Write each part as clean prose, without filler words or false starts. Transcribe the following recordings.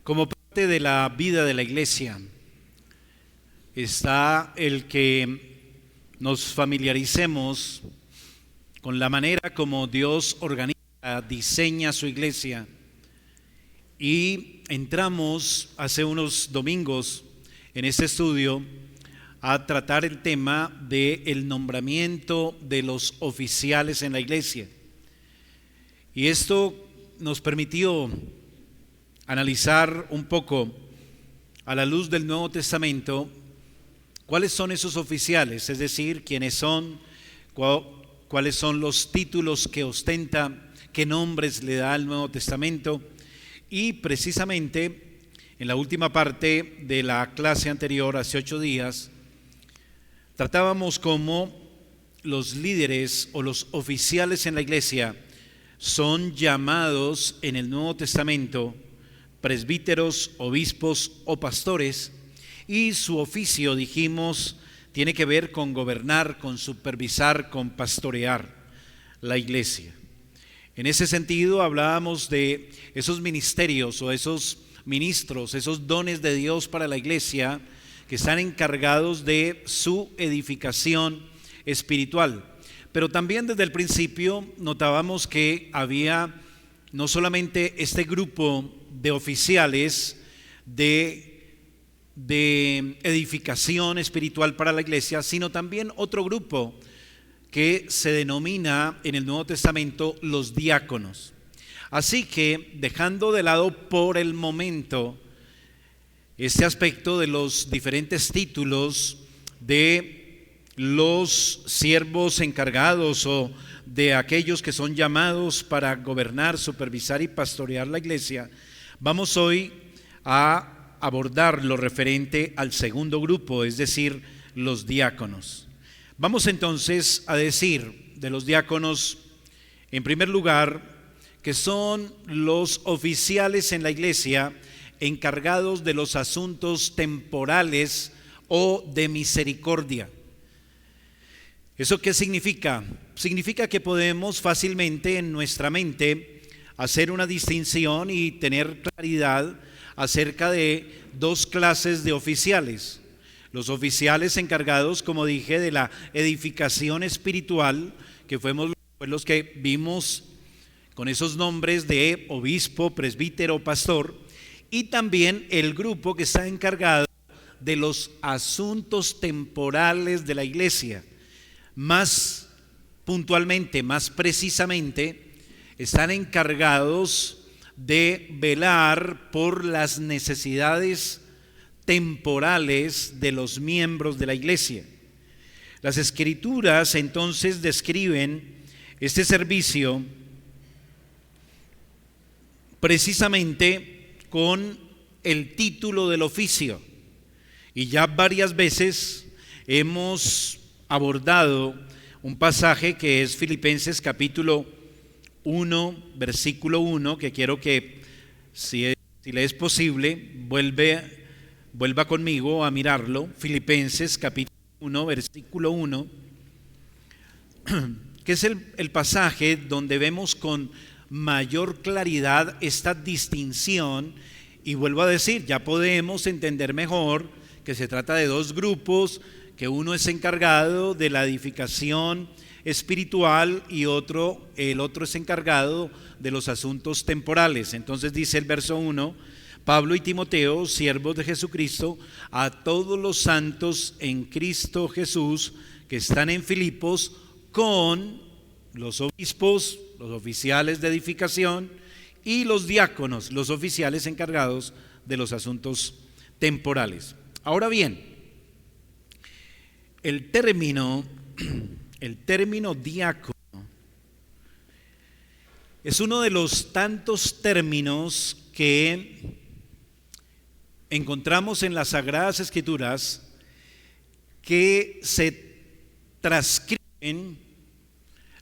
Como parte de la vida de la iglesia está el que nos familiaricemos con la manera como Dios organiza, diseña su iglesia. Y entramos hace unos domingos en este estudio a tratar el tema del nombramiento de los oficiales en la iglesia. Y esto nos permitió analizar un poco a la luz del Nuevo Testamento cuáles son esos oficiales, es decir, quiénes son, cuáles son los títulos que ostenta, qué nombres le da el Nuevo Testamento. Y precisamente en la última parte de la clase anterior, hace 8 días, tratábamos cómo los líderes o los oficiales en la iglesia son llamados en el Nuevo Testamento presbíteros, obispos o pastores, y su oficio, dijimos, tiene que ver con gobernar, con supervisar, con pastorear la iglesia. En ese sentido hablábamos de esos ministerios o esos ministros, esos dones de Dios para la iglesia que están encargados de su edificación espiritual. Pero también desde el principio notábamos que había no solamente este grupo de oficiales de edificación espiritual para la iglesia, sino también otro grupo que se denomina en el Nuevo Testamento los diáconos. Así que, dejando de lado por el momento este aspecto de los diferentes títulos de los siervos encargados o de aquellos que son llamados para gobernar, supervisar y pastorear la iglesia, vamos hoy a abordar lo referente al segundo grupo, es decir, los diáconos. Vamos entonces a decir de los diáconos, en primer lugar, que son los oficiales en la iglesia encargados de los asuntos temporales o de misericordia. ¿Eso qué significa? Significa que podemos fácilmente en nuestra mente hacer una distinción y tener claridad acerca de dos clases de oficiales. Los oficiales encargados, como dije, de la edificación espiritual, que fuimos los que vimos con esos nombres de obispo, presbítero, pastor, y también el grupo que está encargado de los asuntos temporales de la iglesia. Más puntualmente, más precisamente, están encargados de velar por las necesidades temporales de los miembros de la iglesia. Las Escrituras entonces describen este servicio precisamente con el título del oficio, y ya varias veces hemos abordado un pasaje que es Filipenses capítulo 1, versículo 1, que quiero que si le es posible vuelva conmigo a mirarlo. Filipenses capítulo 1, versículo 1, que es el pasaje donde vemos con mayor claridad esta distinción. Y vuelvo a decir, ya podemos entender mejor que se trata de dos grupos, que uno es encargado de la edificación espiritual y el otro es encargado de los asuntos temporales. Entonces dice el verso 1: Pablo y Timoteo, siervos de Jesucristo, a todos los santos en Cristo Jesús que están en Filipos, con los obispos, los oficiales de edificación, y los diáconos, los oficiales encargados de los asuntos temporales. Ahora bien, el término diácono es uno de los tantos términos que encontramos en las Sagradas Escrituras que se transcriben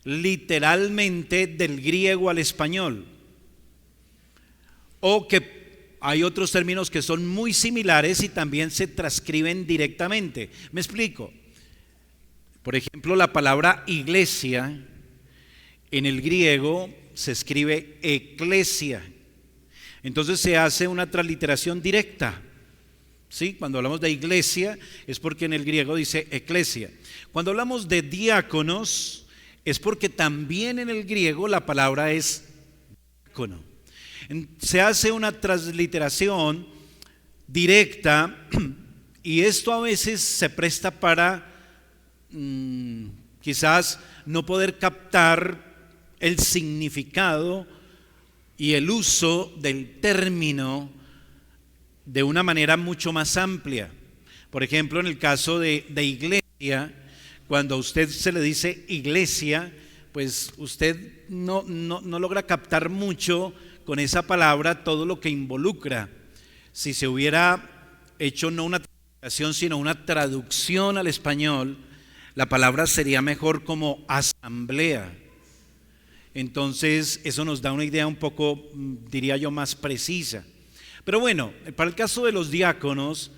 literalmente del griego al español, o que hay otros términos que son muy similares y también se transcriben directamente. Me explico. Por ejemplo, la palabra iglesia en el griego se escribe eclesia. Entonces se hace una transliteración directa. ¿Sí? Cuando hablamos de iglesia es porque en el griego dice eclesia. Cuando hablamos de diáconos es porque también en el griego la palabra es diácono. Se hace una transliteración directa y esto a veces se presta para quizás no poder captar el significado y el uso del término de una manera mucho más amplia. Por ejemplo, en el caso de iglesia, cuando a usted se le dice iglesia, pues usted no logra captar mucho con esa palabra todo lo que involucra. Si se hubiera hecho no una traducción, sino una traducción al español, la palabra sería mejor como asamblea. Entonces, eso nos da una idea un poco, diría yo, más precisa. Pero bueno, para el caso de los diáconos,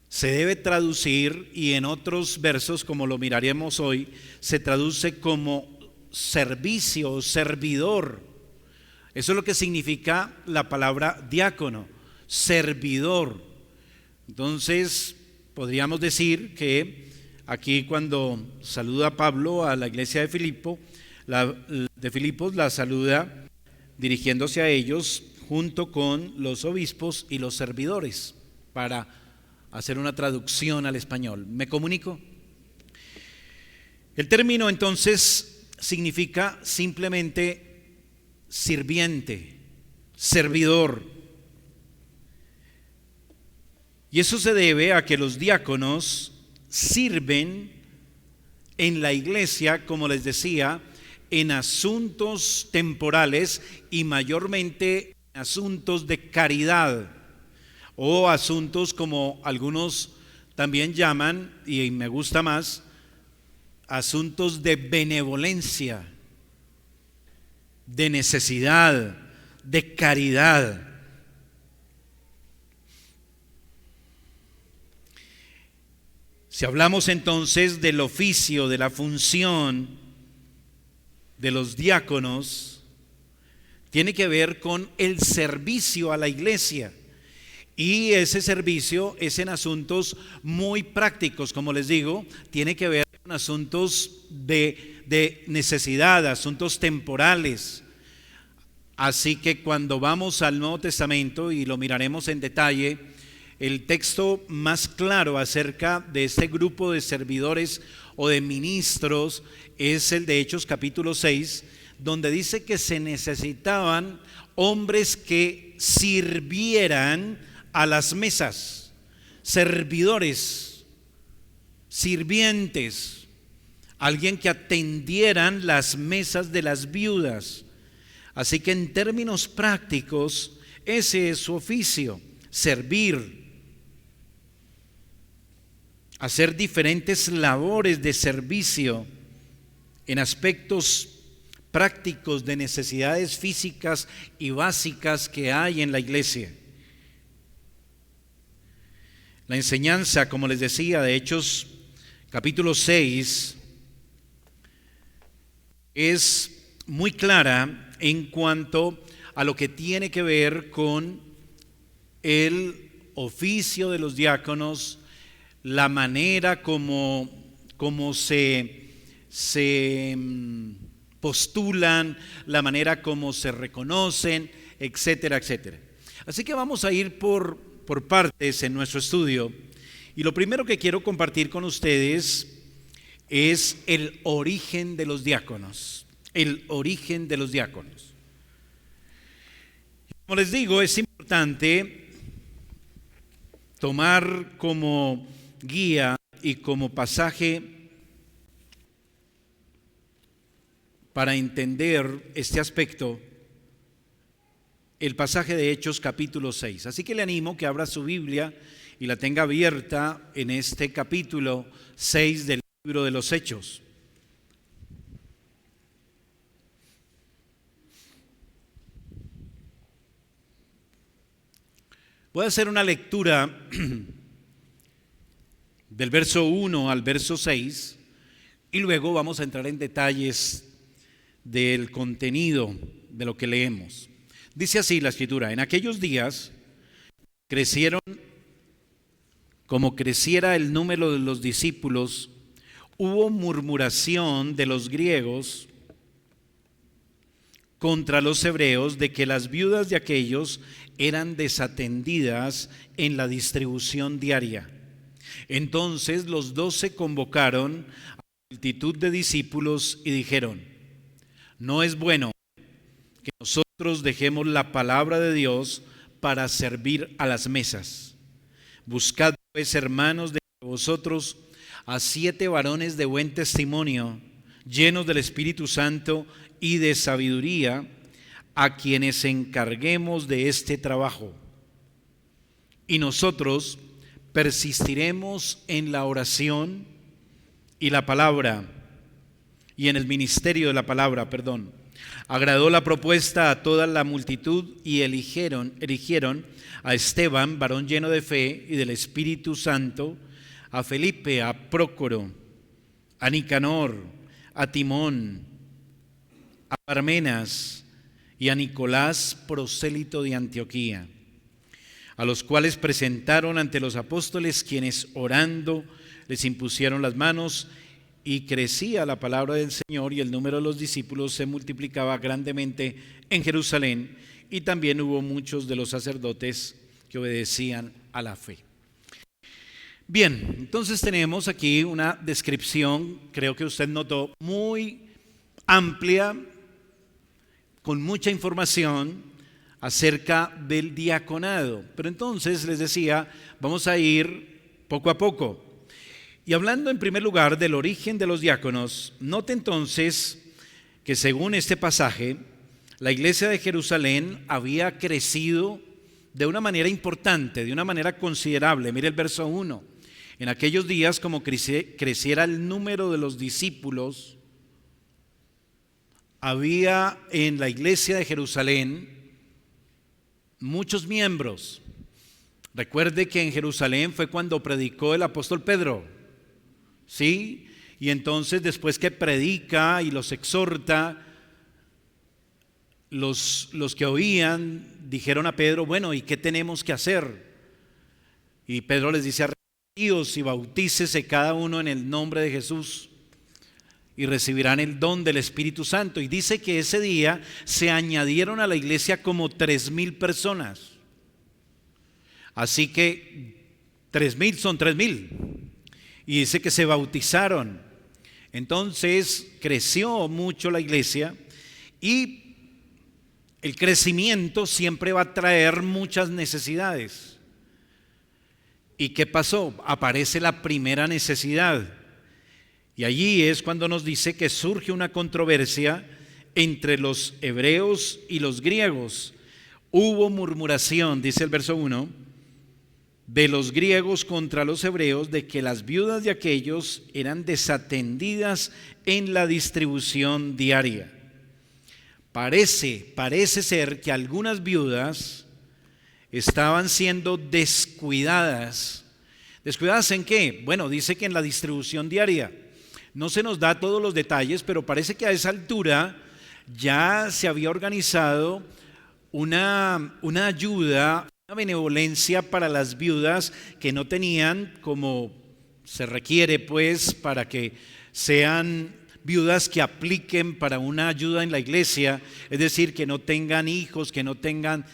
se debe traducir, y en otros versos, como lo miraremos hoy, se traduce como servicio o servidor. Eso es lo que significa la palabra diácono, servidor. Entonces, podríamos decir que aquí cuando saluda Pablo a la iglesia de Filipos, la saluda dirigiéndose a ellos junto con los obispos y los servidores, para hacer una traducción al español. ¿Me comunico? El término entonces significa simplemente sirviente, servidor. Y eso se debe a que los diáconos sirven en la iglesia, como les decía, en asuntos temporales y mayormente asuntos de caridad, o asuntos como algunos también llaman, y me gusta más, asuntos de benevolencia, de necesidad, de caridad. Si hablamos entonces del oficio, de la función de los diáconos, tiene que ver con el servicio a la iglesia. Y ese servicio es en asuntos muy prácticos, como les digo, tiene que ver con asuntos de necesidad, asuntos temporales. Así que cuando vamos al Nuevo Testamento, y lo miraremos en detalle, el texto más claro acerca de este grupo de servidores o de ministros es el de Hechos capítulo 6, donde dice que se necesitaban hombres que sirvieran a las mesas, servidores, sirvientes, alguien que atendieran las mesas de las viudas. Así que en términos prácticos, ese es su oficio, servir, hacer diferentes labores de servicio en aspectos prácticos de necesidades físicas y básicas que hay en la iglesia. La enseñanza, como les decía, de Hechos capítulo 6 es muy clara en cuanto a lo que tiene que ver con el oficio de los diáconos, la manera como se postulan, la manera como se reconocen, etcétera, etcétera. Así que vamos a ir por partes en nuestro estudio, y lo primero que quiero compartir con ustedes es el origen de los diáconos. El origen de los diáconos. Como les digo, es importante tomar como guía y como pasaje para entender este aspecto el pasaje de Hechos capítulo 6. Así que le animo que abra su Biblia y la tenga abierta en este capítulo 6 del libro de los Hechos. Voy a hacer una lectura del verso 1 al verso 6 y luego vamos a entrar en detalles del contenido de lo que leemos. Dice así la Escritura: en aquellos días crecieron, como creciera el número de los discípulos, hubo murmuración de los griegos contra los hebreos de que las viudas de aquellos eran desatendidas en la distribución diaria. Entonces los 12 convocaron a la multitud de discípulos y dijeron: no es bueno que nosotros dejemos la palabra de Dios para servir a las mesas. Buscad pues, hermanos, de vosotros a 7 varones de buen testimonio, llenos del Espíritu Santo y de sabiduría, a quienes encarguemos de este trabajo. Y nosotros persistiremos en la oración y la palabra, y en el ministerio de la palabra, Agradó la propuesta a toda la multitud y eligieron a Esteban, varón lleno de fe y del Espíritu Santo, a Felipe, a Prócoro, a Nicanor, a Timón, a Parmenas y a Nicolás, prosélito de Antioquía, a los cuales presentaron ante los apóstoles, quienes orando les impusieron las manos, y crecía la palabra del Señor, y el número de los discípulos se multiplicaba grandemente en Jerusalén, y también hubo muchos de los sacerdotes que obedecían a la fe. Bien, entonces tenemos aquí una descripción, creo que usted notó, muy amplia, con mucha información acerca del diaconado. Pero entonces les decía, vamos a ir poco a poco. Y hablando en primer lugar del origen de los diáconos, note entonces que según este pasaje, la iglesia de Jerusalén había crecido de una manera importante, de una manera considerable. Mire el verso 1. En aquellos días, como creciera el número de los discípulos, había en la iglesia de Jerusalén muchos miembros. Recuerde que en Jerusalén fue cuando predicó el apóstol Pedro. ¿Sí? Y entonces después que predica y los exhorta, los que oían dijeron a Pedro: bueno, ¿y qué tenemos que hacer? Y Pedro les dice: arrepentíos y bautícese cada uno en el nombre de Jesús y recibirán el don del Espíritu Santo. Y dice que ese día se añadieron a la iglesia como 3,000 personas. Así que 3,000 son 3,000. Y dice que se bautizaron. Entonces creció mucho la iglesia, y el crecimiento siempre va a traer muchas necesidades. ¿Y qué pasó? Aparece la primera necesidad. Y allí es cuando nos dice que surge una controversia entre los hebreos y los griegos. Hubo murmuración, dice el verso 1, de los griegos contra los hebreos, de que las viudas de aquellos eran desatendidas en la distribución diaria. Parece ser que algunas viudas estaban siendo descuidadas. ¿Descuidadas en qué? Bueno, dice que en la distribución diaria. No se nos da todos los detalles, pero parece que a esa altura ya se había organizado una ayuda, una benevolencia para las viudas que no tenían, como se requiere pues para que sean viudas que apliquen para una ayuda en la iglesia, es decir, que no tengan hijos, que no tengan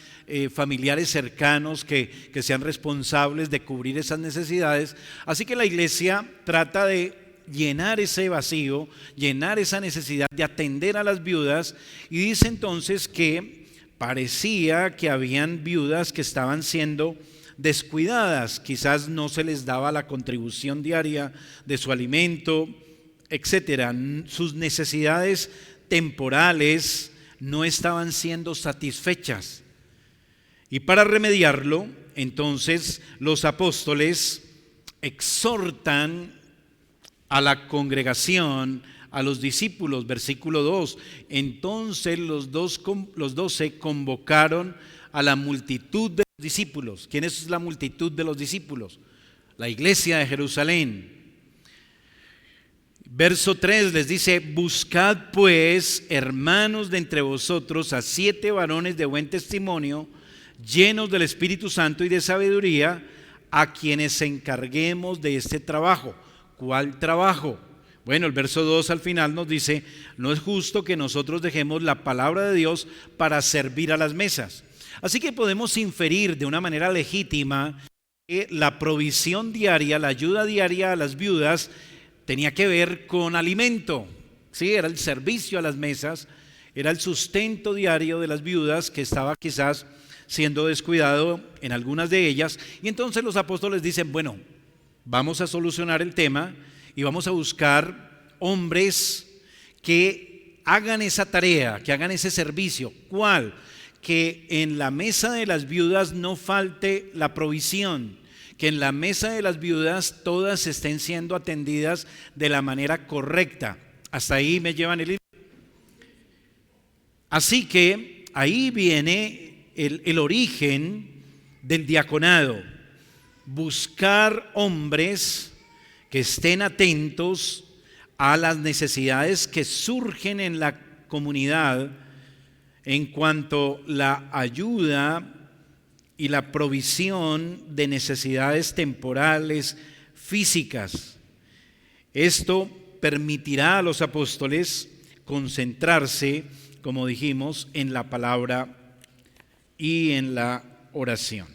familiares cercanos que sean responsables de cubrir esas necesidades. Así que la iglesia trata de llenar ese vacío, llenar esa necesidad de atender a las viudas, y dice entonces que parecía que habían viudas que estaban siendo descuidadas, quizás no se les daba la contribución diaria de su alimento, etcétera. Sus necesidades temporales no estaban siendo satisfechas. Y para remediarlo, entonces los apóstoles exhortan a la congregación, a los discípulos, versículo 2. Entonces los 12 convocaron a la multitud de los discípulos. ¿Quién es la multitud de los discípulos? La iglesia de Jerusalén. Verso 3 les dice: buscad pues, hermanos, de entre vosotros a 7 varones de buen testimonio, llenos del Espíritu Santo y de sabiduría, a quienes encarguemos de este trabajo. ¿Cuál trabajo? Bueno, el verso 2 al final nos dice: no es justo que nosotros dejemos la palabra de Dios para servir a las mesas. Así que podemos inferir de una manera legítima que la provisión diaria, la ayuda diaria a las viudas tenía que ver con alimento. Sí, era el servicio a las mesas, era el sustento diario de las viudas que estaba quizás siendo descuidado en algunas de ellas. Y entonces los apóstoles dicen: bueno, vamos a solucionar el tema y vamos a buscar hombres que hagan esa tarea, que hagan ese servicio. ¿Cuál? Que en la mesa de las viudas no falte la provisión, que en la mesa de las viudas todas estén siendo atendidas de la manera correcta. Hasta ahí me llevan el hilo. Así que ahí viene el origen del diaconado: buscar hombres que estén atentos a las necesidades que surgen en la comunidad en cuanto a la ayuda y la provisión de necesidades temporales, físicas. Esto permitirá a los apóstoles concentrarse, como dijimos, en la palabra y en la oración.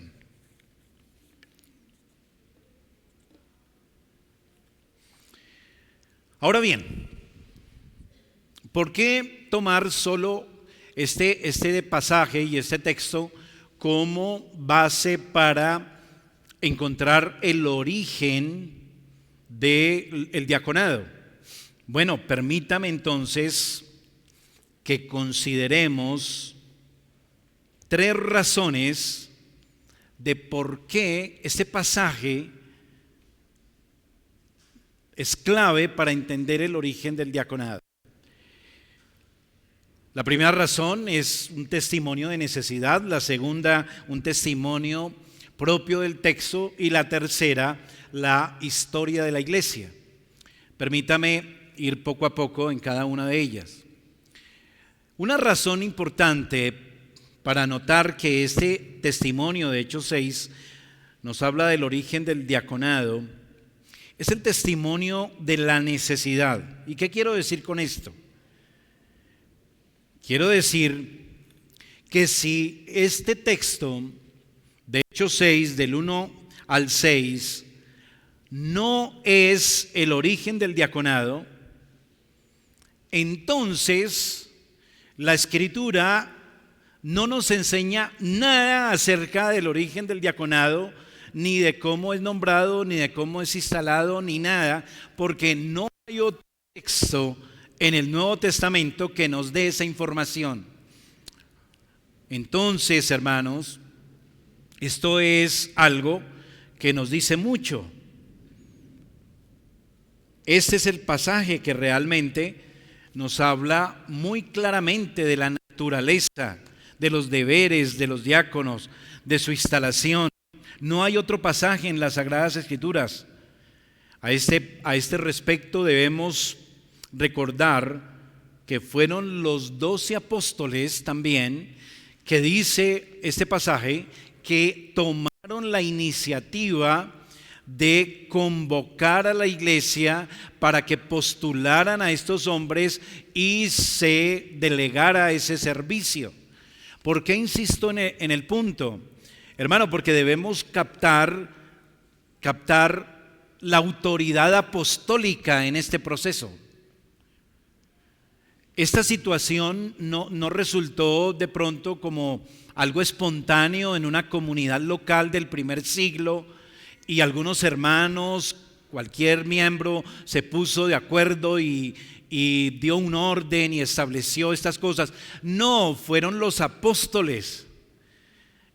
Ahora bien, ¿por qué tomar solo este pasaje y este texto como base para encontrar el origen del diaconado? Bueno, permítame entonces que consideremos 3 razones de por qué este pasaje es clave para entender el origen del diaconado. La primera razón es un testimonio de necesidad, la segunda, un testimonio propio del texto, y la tercera, la historia de la iglesia. Permítame ir poco a poco en cada una de ellas. Una razón importante para notar que este testimonio de Hechos 6 nos habla del origen del diaconado es el testimonio de la necesidad. ¿Y qué quiero decir con esto? Quiero decir que si este texto de Hechos 6, del 1 al 6, no es el origen del diaconado, entonces la Escritura no nos enseña nada acerca del origen del diaconado, ni de cómo es nombrado, ni de cómo es instalado, ni nada, porque no hay otro texto en el Nuevo Testamento que nos dé esa información. Entonces, hermanos, esto es algo que nos dice mucho. Este es el pasaje que realmente nos habla muy claramente de la naturaleza, de los deberes de los diáconos, de su instalación. No hay otro pasaje en las Sagradas Escrituras. A este respecto debemos recordar que fueron los 12 apóstoles también, que dice este pasaje, que tomaron la iniciativa de convocar a la iglesia para que postularan a estos hombres y se delegara ese servicio. ¿Por qué insisto en el punto? Hermano, porque debemos captar la autoridad apostólica en este proceso. Esta situación no resultó de pronto como algo espontáneo en una comunidad local del primer siglo y algunos hermanos, cualquier miembro se puso de acuerdo y dio un orden y estableció estas cosas. No, fueron los apóstoles.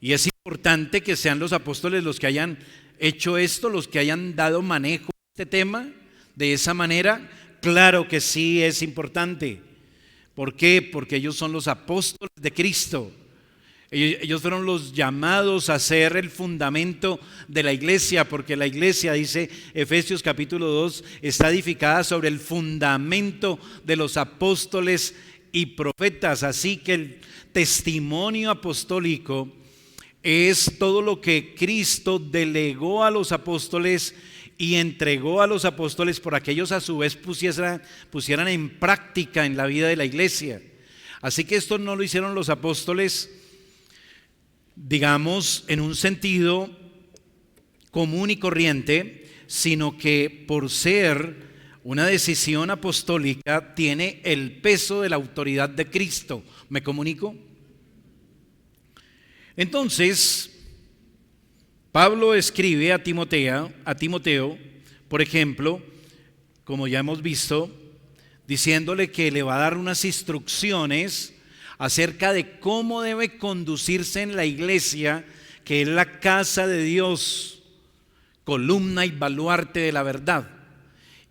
Y es importante que sean los apóstoles los que hayan hecho esto, los que hayan dado manejo a este tema de esa manera. Claro que sí es importante. ¿Por qué? Porque ellos son los apóstoles de Cristo. Ellos fueron los llamados a ser el fundamento de la iglesia, porque la iglesia, dice Efesios capítulo 2, está edificada sobre el fundamento de los apóstoles y profetas. Así que el testimonio apostólico es todo lo que Cristo delegó a los apóstoles y entregó a los apóstoles para que ellos a su vez pusieran en práctica en la vida de la iglesia. Así que esto no lo hicieron los apóstoles, digamos, en un sentido común y corriente, sino que por ser una decisión apostólica tiene el peso de la autoridad de Cristo. ¿Me comunico? Entonces, Pablo escribe a Timoteo, por ejemplo, como ya hemos visto, diciéndole que le va a dar unas instrucciones acerca de cómo debe conducirse en la iglesia, que es la casa de Dios, columna y baluarte de la verdad.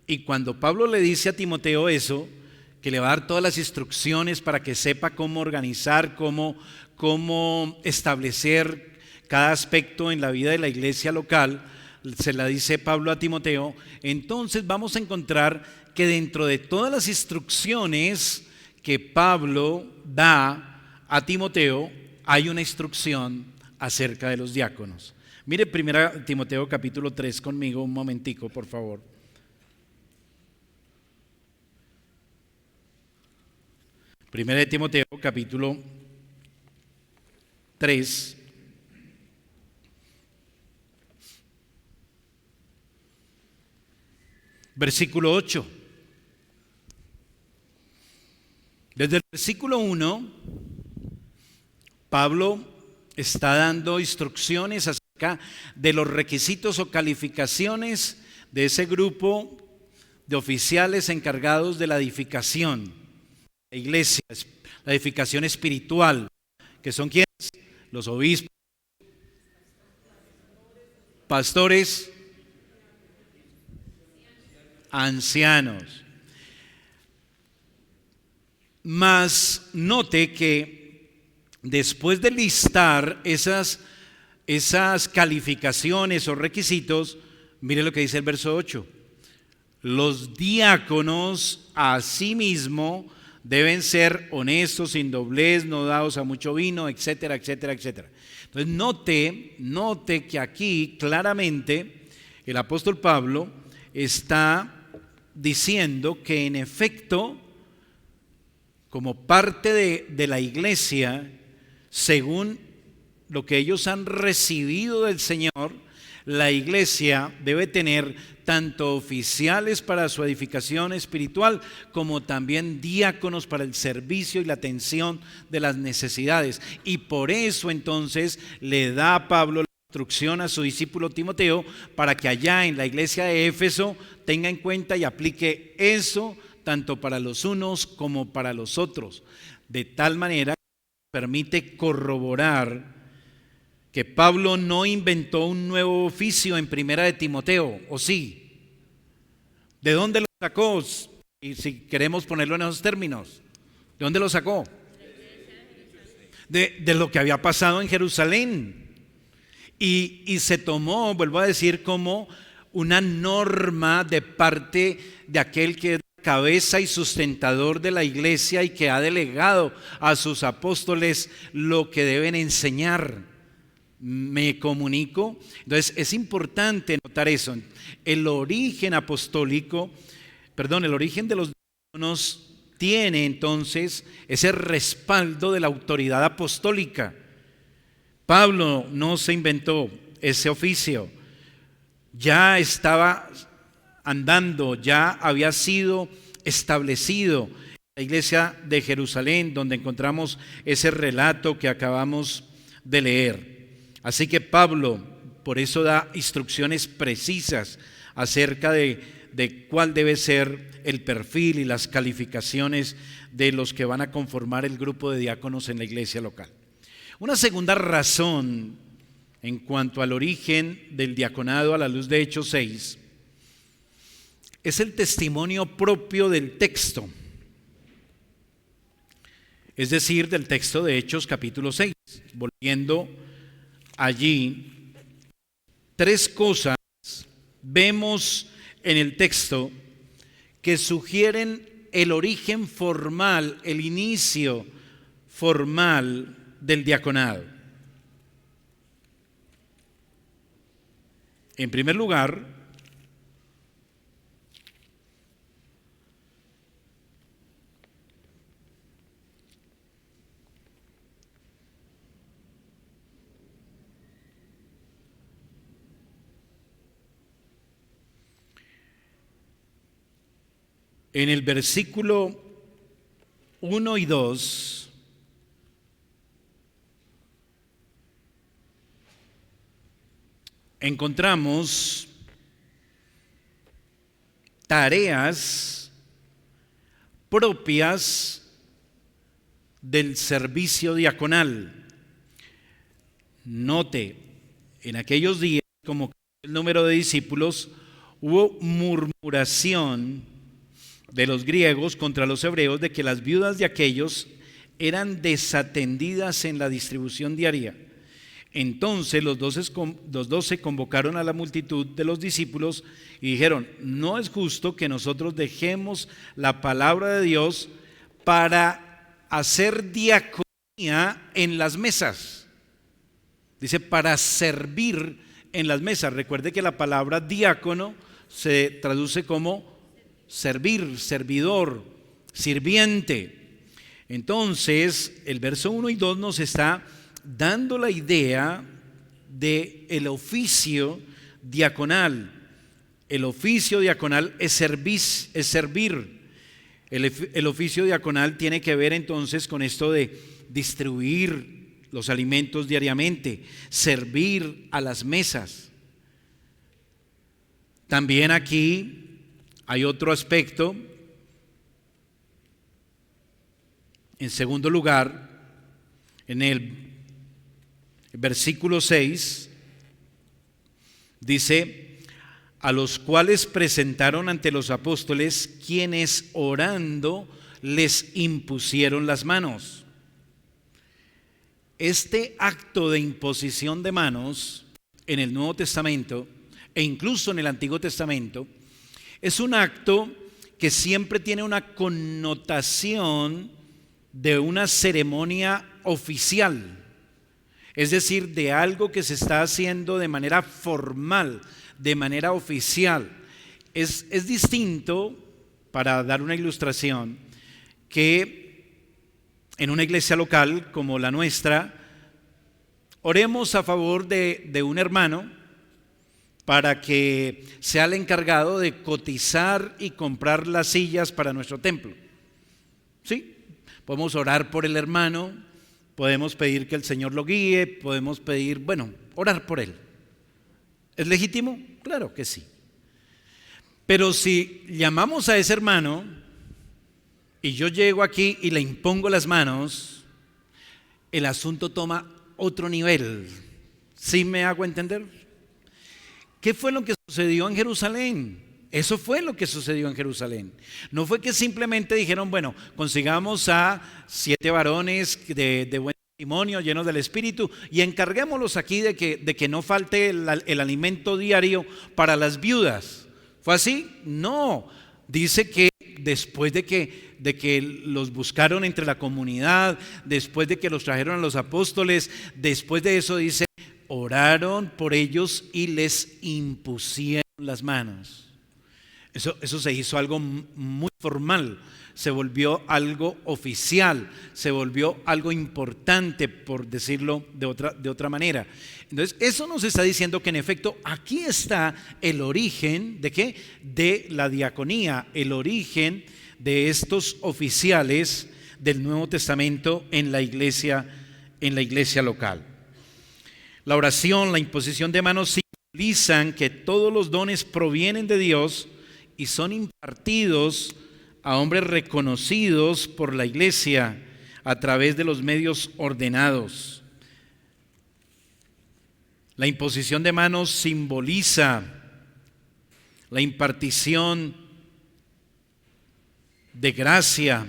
Y cuando Pablo le dice a Timoteo eso, que le va a dar todas las instrucciones para que sepa cómo organizar, cómo establecer cada aspecto en la vida de la iglesia local, se la dice Pablo a Timoteo. Entonces vamos a encontrar que dentro de todas las instrucciones que Pablo da a Timoteo, hay una instrucción acerca de los diáconos. Mire 1 Timoteo capítulo 3 conmigo un momentico, por favor. 1 Timoteo capítulo 3. Versículo 8. Desde el versículo 1, Pablo está dando instrucciones acerca de los requisitos o calificaciones de ese grupo de oficiales encargados de la edificación, la iglesia, la edificación espiritual, que son quienes, los obispos, pastores, ancianos. Mas note que después de listar esas calificaciones o requisitos, mire lo que dice el verso 8. Los diáconos asimismo deben ser honestos, sin doblez, no dados a mucho vino, etcétera, etcétera, etcétera. Entonces note que aquí claramente el apóstol Pablo está diciendo que en efecto, como parte de la iglesia, según lo que ellos han recibido del Señor, la iglesia debe tener tanto oficiales para su edificación espiritual como también diáconos para el servicio y la atención de las necesidades. Y por eso entonces le da a Pablo la instrucción a su discípulo Timoteo para que allá en la iglesia de Éfeso tenga en cuenta y aplique eso tanto para los unos como para los otros, de tal manera que permite corroborar que Pablo no inventó un nuevo oficio en primera de Timoteo, ¿o sí? ¿De dónde lo sacó? Y si queremos ponerlo en esos términos, ¿de dónde lo sacó? De lo que había pasado en Jerusalén. Y se tomó, vuelvo a decir, como una norma de parte de aquel que es cabeza y sustentador de la iglesia y que ha delegado a sus apóstoles lo que deben enseñar. ¿Me comunico? Entonces es importante notar eso. El origen apostólico, el origen de los diáconos tiene entonces ese respaldo de la autoridad apostólica. Pablo no se inventó ese oficio, ya estaba andando, ya había sido establecido en la iglesia de Jerusalén, donde encontramos ese relato que acabamos de leer. Así que Pablo por eso da instrucciones precisas acerca de cuál debe ser el perfil y las calificaciones de los que van a conformar el grupo de diáconos en la iglesia local. Una segunda razón en cuanto al origen del diaconado a la luz de Hechos 6 es el testimonio propio del texto. es decir, del texto de Hechos capítulo 6. Volviendo allí, tres cosas vemos en el texto que sugieren el origen formal, el inicio formal del diaconado. En primer lugar, en el versículo 1 y 2, encontramos tareas propias del servicio diaconal. Note, en aquellos días, como el número de discípulos, hubo murmuración de los griegos contra los hebreos de que las viudas de aquellos eran desatendidas en la distribución diaria. Entonces los 12 convocaron a la multitud de los discípulos y dijeron: no es justo que nosotros dejemos la palabra de Dios para hacer diaconía en las mesas. Dice, para servir en las mesas. Recuerde que la palabra diácono se traduce como servir, servidor, sirviente. Entonces, el verso 1 y 2 nos está dando la idea de el oficio diaconal. El oficio diaconal es servir. El oficio diaconal tiene que ver entonces con esto de distribuir los alimentos diariamente, servir a las mesas. También aquí hay otro aspecto. En segundo lugar, en el versículo 6 dice: a los cuales presentaron ante los apóstoles, quienes orando les impusieron las manos. Este acto de imposición de manos en el Nuevo Testamento e incluso en el Antiguo Testamento es un acto que siempre tiene una connotación de una ceremonia oficial, es decir, de algo que se está haciendo de manera formal, de manera oficial. Es distinto, para dar una ilustración, que en una iglesia local como la nuestra, oremos a favor de un hermano para que sea el encargado de cotizar y comprar las sillas para nuestro templo. ¿Sí? Podemos orar por el hermano, podemos pedir que el Señor lo guíe, podemos pedir, orar por él. ¿Es legítimo? Claro que sí. Pero si llamamos a ese hermano y yo llego aquí y le impongo las manos, el asunto toma otro nivel. ¿Sí me hago entender? ¿Qué fue lo que sucedió en Jerusalén? Eso fue lo que sucedió en Jerusalén. No fue que simplemente dijeron, consigamos a 7 varones de buen testimonio, llenos del Espíritu, y encarguémoslos aquí de que no falte el alimento diario para las viudas. ¿Fue así? No. Dice que después de que los buscaron entre la comunidad, después de que los trajeron a los apóstoles, después de eso dice, oraron por ellos y les impusieron las manos. Eso se hizo algo muy formal, se volvió algo oficial, se volvió algo importante, por decirlo de otra manera. Entonces, eso nos está diciendo que en efecto aquí está el origen ¿de qué? De la diaconía, el origen de estos oficiales del Nuevo Testamento en la iglesia local. La oración, la imposición de manos simbolizan que todos los dones provienen de Dios y son impartidos a hombres reconocidos por la iglesia a través de los medios ordenados. La imposición de manos simboliza la impartición de gracia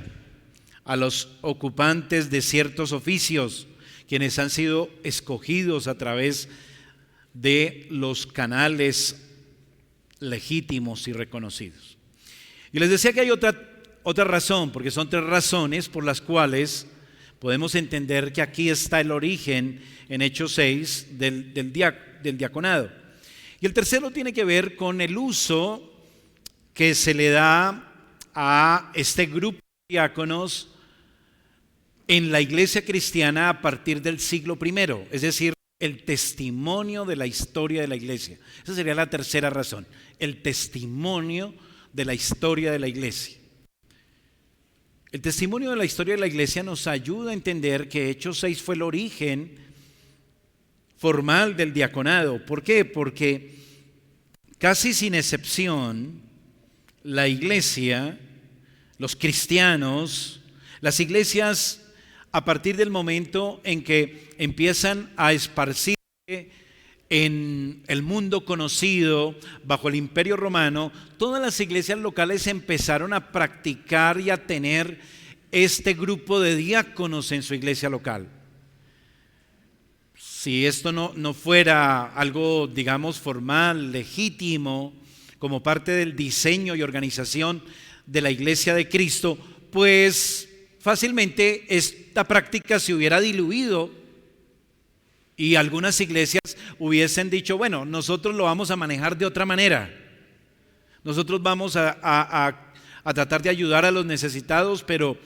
a los ocupantes de ciertos oficios, quienes han sido escogidos a través de los canales legítimos y reconocidos. Y les decía que hay otra razón, porque son tres razones por las cuales podemos entender que aquí está el origen en Hechos 6 del diaconado. Y el tercero tiene que ver con el uso que se le da a este grupo de diáconos en la iglesia cristiana a partir del siglo I, es decir, el testimonio de la historia de la iglesia. Esa sería la tercera razón, el testimonio de la historia de la iglesia. El testimonio de la historia de la iglesia nos ayuda a entender que Hechos 6 fue el origen formal del diaconado. ¿Por qué? Porque casi sin excepción, la iglesia, los cristianos, las iglesias, a partir del momento en que empiezan a esparcirse en el mundo conocido bajo el Imperio Romano, todas las iglesias locales empezaron a practicar y a tener este grupo de diáconos en su iglesia local. Si esto no fuera algo, digamos, formal, legítimo, como parte del diseño y organización de la iglesia de Cristo, pues fácilmente esta práctica se hubiera diluido y algunas iglesias hubiesen dicho, bueno, nosotros lo vamos a manejar de otra manera. Nosotros vamos a tratar de ayudar a los necesitados, pero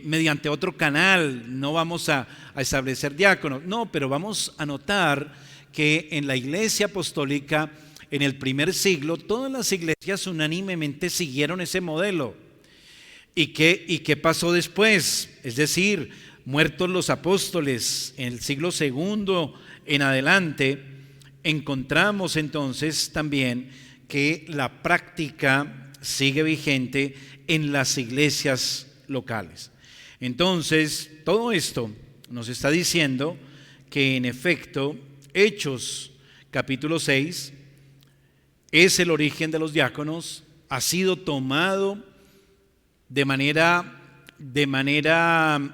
mediante otro canal, no vamos a establecer diáconos. No, pero vamos a notar que en la iglesia apostólica, en el primer siglo, todas las iglesias unánimemente siguieron ese modelo. ¿Y qué pasó después? Es decir, muertos los apóstoles, en el siglo II en adelante, encontramos entonces también que la práctica sigue vigente en las iglesias locales. Entonces, todo esto nos está diciendo que en efecto, Hechos capítulo 6 es el origen de los diáconos, ha sido tomado de manera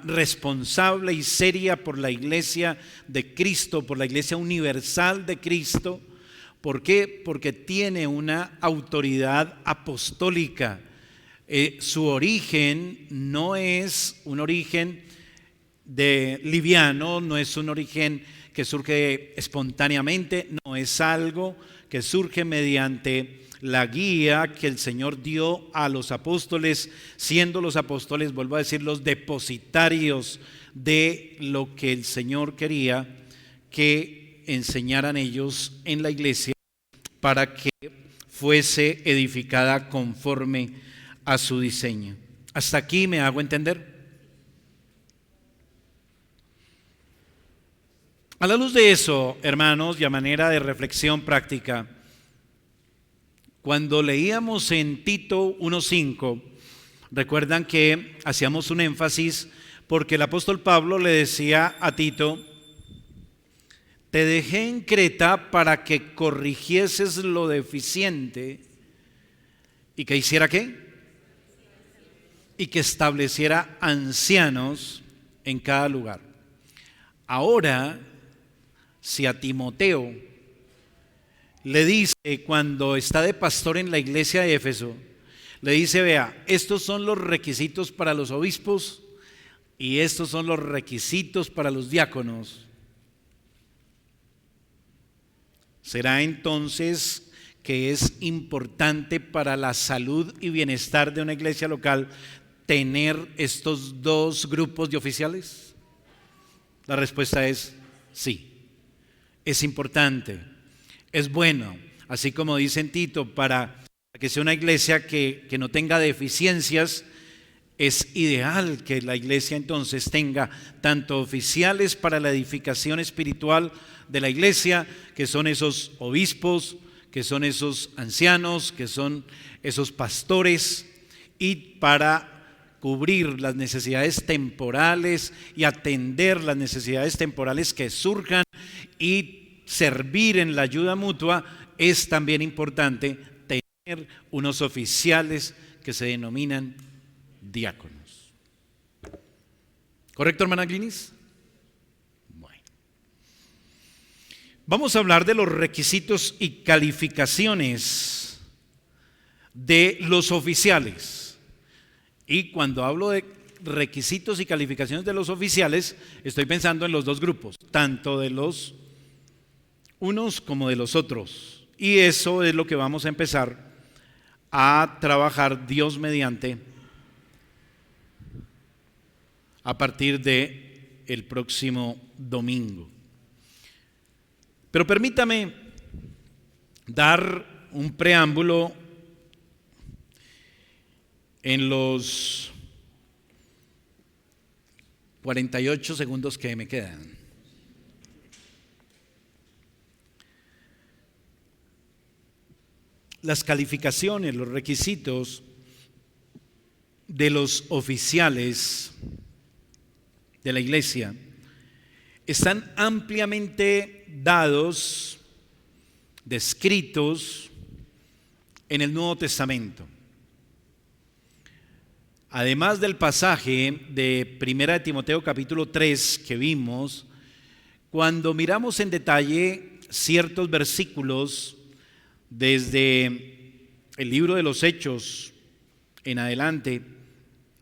responsable y seria por la iglesia de Cristo, por la iglesia universal de Cristo. ¿Por qué? Porque tiene una autoridad apostólica. Su origen no es un origen liviano, no es un origen que surge espontáneamente, no es algo que surge mediante la guía que el Señor dio a los apóstoles, siendo los apóstoles, vuelvo a decir, los depositarios de lo que el Señor quería que enseñaran ellos en la iglesia para que fuese edificada conforme a su diseño. ¿Hasta aquí me hago entender? A la luz de eso, hermanos, y a manera de reflexión práctica, cuando leíamos en Tito 1:5, recuerdan que hacíamos un énfasis porque el apóstol Pablo le decía a Tito: te dejé en Creta para que corrigieses lo deficiente y que hiciera ¿qué? Y que estableciera ancianos en cada lugar. Ahora, si a Timoteo le dice, cuando está de pastor en la iglesia de Éfeso, le dice, vea, estos son los requisitos para los obispos y estos son los requisitos para los diáconos. Será entonces que es importante para la salud y bienestar de una iglesia local tener estos dos grupos de oficiales. La respuesta es sí, es importante. Es bueno, así como dice en Tito, para que sea una iglesia que no tenga deficiencias, es ideal que la iglesia entonces tenga tanto oficiales para la edificación espiritual de la iglesia, que son esos obispos, que son esos ancianos, que son esos pastores, y para cubrir las necesidades temporales y atender las necesidades temporales que surjan y servir en la ayuda mutua. Es también importante tener unos oficiales que se denominan diáconos. ¿Correcto, hermana Glinis? Bueno. Vamos a hablar de los requisitos y calificaciones de los oficiales. Y cuando hablo de requisitos y calificaciones de los oficiales, estoy pensando en los dos grupos, tanto de los unos como de los otros. Y eso es lo que vamos a empezar a trabajar, Dios mediante, a partir de el próximo domingo. Pero permítame dar un preámbulo en los 48 segundos que me quedan. Las calificaciones, los requisitos de los oficiales de la iglesia están ampliamente dados, descritos en el Nuevo Testamento. Además del pasaje de 1 Timoteo capítulo 3 que vimos, cuando miramos en detalle ciertos versículos desde el libro de los Hechos en adelante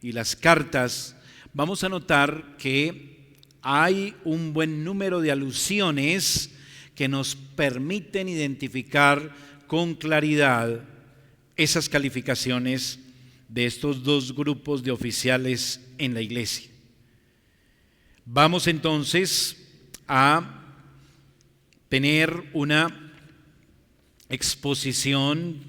y las cartas, vamos a notar que hay un buen número de alusiones que nos permiten identificar con claridad esas calificaciones de estos dos grupos de oficiales en la iglesia. Vamos entonces a tener una exposición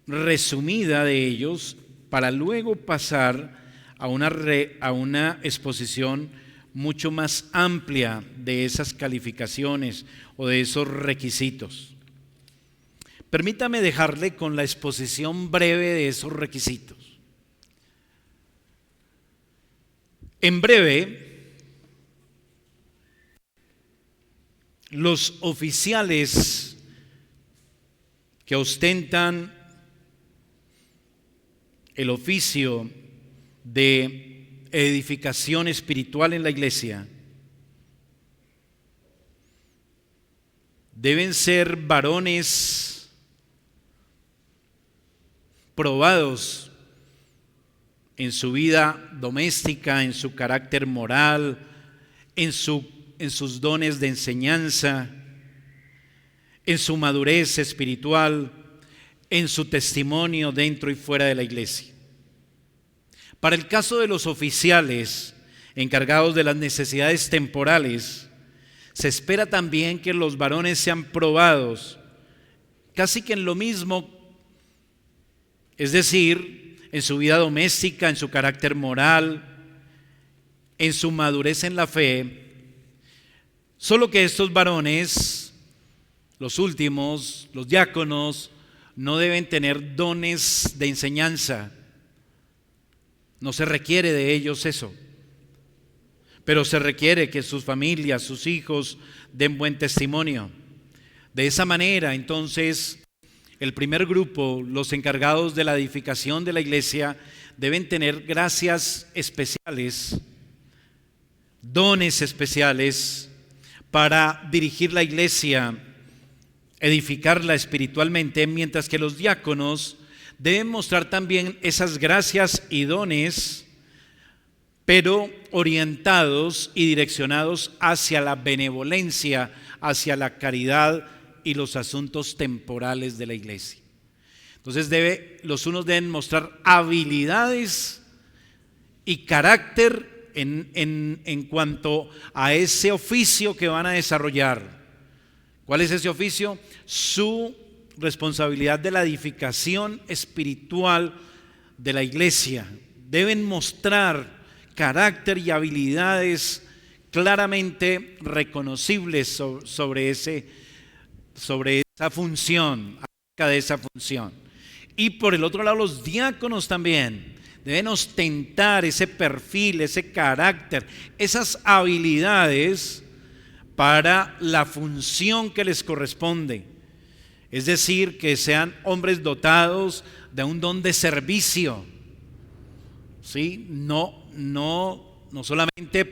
resumida de ellos para luego pasar a una exposición mucho más amplia de esas calificaciones o de esos requisitos. Permítame dejarle con la exposición breve de esos requisitos. En breve, los oficiales que ostentan el oficio de edificación espiritual en la iglesia deben ser varones probados en su vida doméstica, en su carácter moral, en sus dones de enseñanza, en su madurez espiritual, en su testimonio dentro y fuera de la iglesia. Para el caso de los oficiales encargados de las necesidades temporales, se espera también que los varones sean probados casi que en lo mismo, es decir, en su vida doméstica, en su carácter moral, en su madurez en la fe, solo que estos varones, los últimos, los diáconos, no deben tener dones de enseñanza. No se requiere de ellos eso, pero se requiere que sus familias, sus hijos den buen testimonio. De esa manera, entonces, el primer grupo, los encargados de la edificación de la iglesia, deben tener gracias especiales, dones especiales para dirigir la iglesia, edificarla espiritualmente, mientras que los diáconos deben mostrar también esas gracias y dones, pero orientados y direccionados hacia la benevolencia, hacia la caridad y los asuntos temporales de la iglesia. Entonces los unos deben mostrar habilidades y carácter en cuanto a ese oficio que van a desarrollar. ¿Cuál es ese oficio? Su responsabilidad de la edificación espiritual de la iglesia. Deben mostrar carácter y habilidades claramente reconocibles sobre esa función, acerca de esa función. Y por el otro lado, los diáconos también deben ostentar ese perfil, ese carácter, esas habilidades para la función que les corresponde. Es decir, que sean hombres dotados de un don de servicio, ¿sí? No no solamente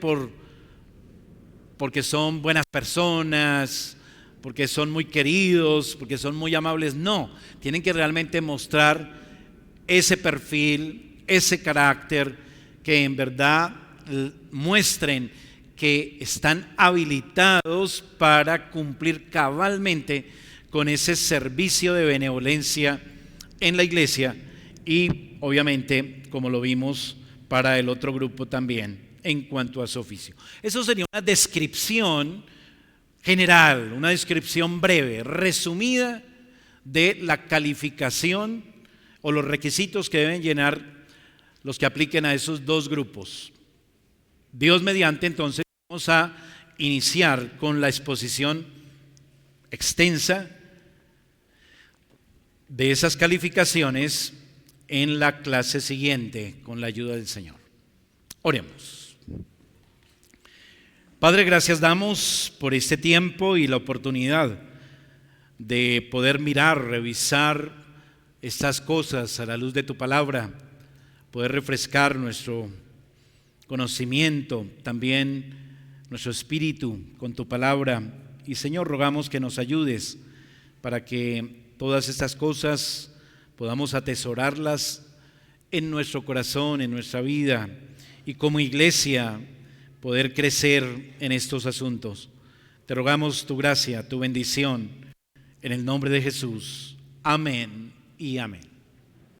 porque son buenas personas, porque son muy queridos, porque son muy amables, no, tienen que realmente mostrar ese perfil, ese carácter, que en verdad muestren que están habilitados para cumplir cabalmente con ese servicio de benevolencia en la iglesia y obviamente, como lo vimos, para el otro grupo también en cuanto a su oficio. Eso sería una descripción general, una descripción breve, resumida de la calificación o los requisitos que deben llenar los que apliquen a esos dos grupos. Dios mediante, entonces vamos a iniciar con la exposición extensa de esas calificaciones en la clase siguiente, con la ayuda del Señor. Oremos. Padre, gracias damos por este tiempo y la oportunidad de poder mirar, revisar estas cosas a la luz de tu palabra, poder refrescar nuestro conocimiento, también nuestro espíritu con tu palabra. Y Señor, rogamos que nos ayudes para que todas estas cosas podamos atesorarlas en nuestro corazón, en nuestra vida, y como iglesia poder crecer en estos asuntos. Te rogamos tu gracia, tu bendición, en el nombre de Jesús. Amén y amén.